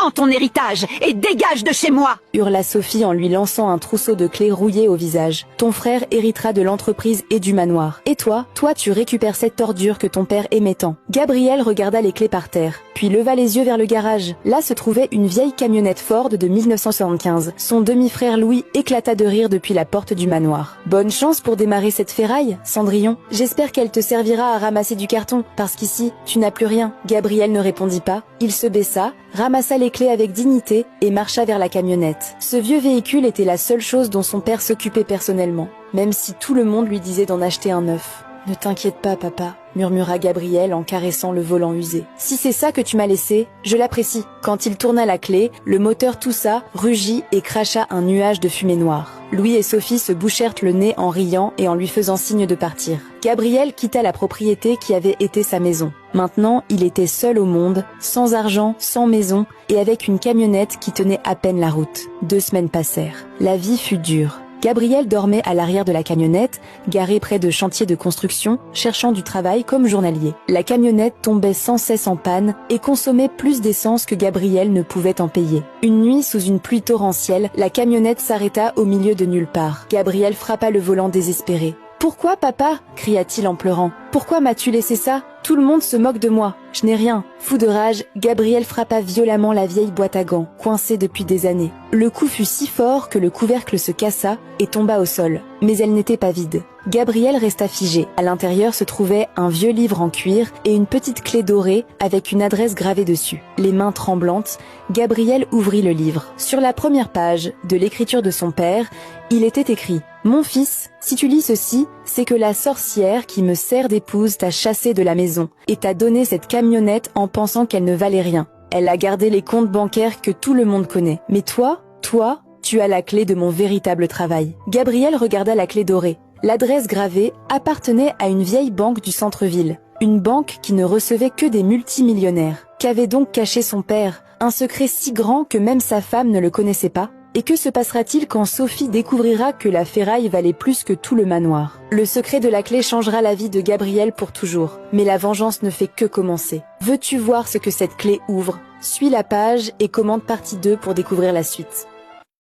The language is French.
Prends ton héritage et dégage de chez moi! Hurla Sophie en lui lançant un trousseau de clés rouillées au visage. Ton frère héritera de l'entreprise et du manoir. Et toi, tu récupères cette ordure que ton père aimait tant. Gabriel regarda les clés par terre, puis leva les yeux vers le garage. Là se trouvait une vieille camionnette Ford de 1975. Son demi-frère Louis éclata de rire depuis la porte du manoir. Bonne chance pour démarrer cette ferraille, Cendrillon. J'espère qu'elle te servira à ramasser du carton, parce qu'ici, tu n'as plus rien. Gabriel ne répondit pas. Il se baissa, ramassa les clés avec dignité et marcha vers la camionnette. Ce vieux véhicule était la seule chose dont son père s'occupait personnellement, même si tout le monde lui disait d'en acheter un neuf. « Ne t'inquiète pas, papa », murmura Gabriel en caressant le volant usé. « Si c'est ça que tu m'as laissé, je l'apprécie. » Quand il tourna la clé, le moteur toussa, rugit et cracha un nuage de fumée noire. Louis et Sophie se bouchèrent le nez en riant et en lui faisant signe de partir. Gabriel quitta la propriété qui avait été sa maison. Maintenant, il était seul au monde, sans argent, sans maison et avec une camionnette qui tenait à peine la route. 2 semaines passèrent. La vie fut dure. Gabriel dormait à l'arrière de la camionnette, garée près de chantiers de construction, cherchant du travail comme journalier. La camionnette tombait sans cesse en panne et consommait plus d'essence que Gabriel ne pouvait en payer. Une nuit, sous une pluie torrentielle, la camionnette s'arrêta au milieu de nulle part. Gabriel frappa le volant désespéré. « Pourquoi, papa ?» cria-t-il en pleurant. « Pourquoi m'as-tu laissé ça ? Tout le monde se moque de moi. Je n'ai rien. » Fou de rage, Gabriel frappa violemment la vieille boîte à gants, coincée depuis des années. Le coup fut si fort que le couvercle se cassa et tomba au sol. Mais elle n'était pas vide. Gabriel resta figé. À l'intérieur se trouvait un vieux livre en cuir et une petite clé dorée avec une adresse gravée dessus. Les mains tremblantes, Gabriel ouvrit le livre. Sur la première page, de l'écriture de son père, il était écrit « Mon fils, si tu lis ceci, c'est que la sorcière qui me sert d'épouse t'a chassé de la maison et t'a donné cette camionnette en pensant qu'elle ne valait rien. Elle a gardé les comptes bancaires que tout le monde connaît. Mais toi, tu as la clé de mon véritable travail. » Gabriel regarda la clé dorée. L'adresse gravée appartenait à une vieille banque du centre-ville. Une banque qui ne recevait que des multimillionnaires. Qu'avait donc caché son père? Un secret si grand que même sa femme ne le connaissait pas? Et que se passera-t-il quand Sophie découvrira que la ferraille valait plus que tout le manoir? Le secret de la clé changera la vie de Gabriel pour toujours. Mais la vengeance ne fait que commencer. Veux-tu voir ce que cette clé ouvre? Suis la page et commente partie 2 pour découvrir la suite.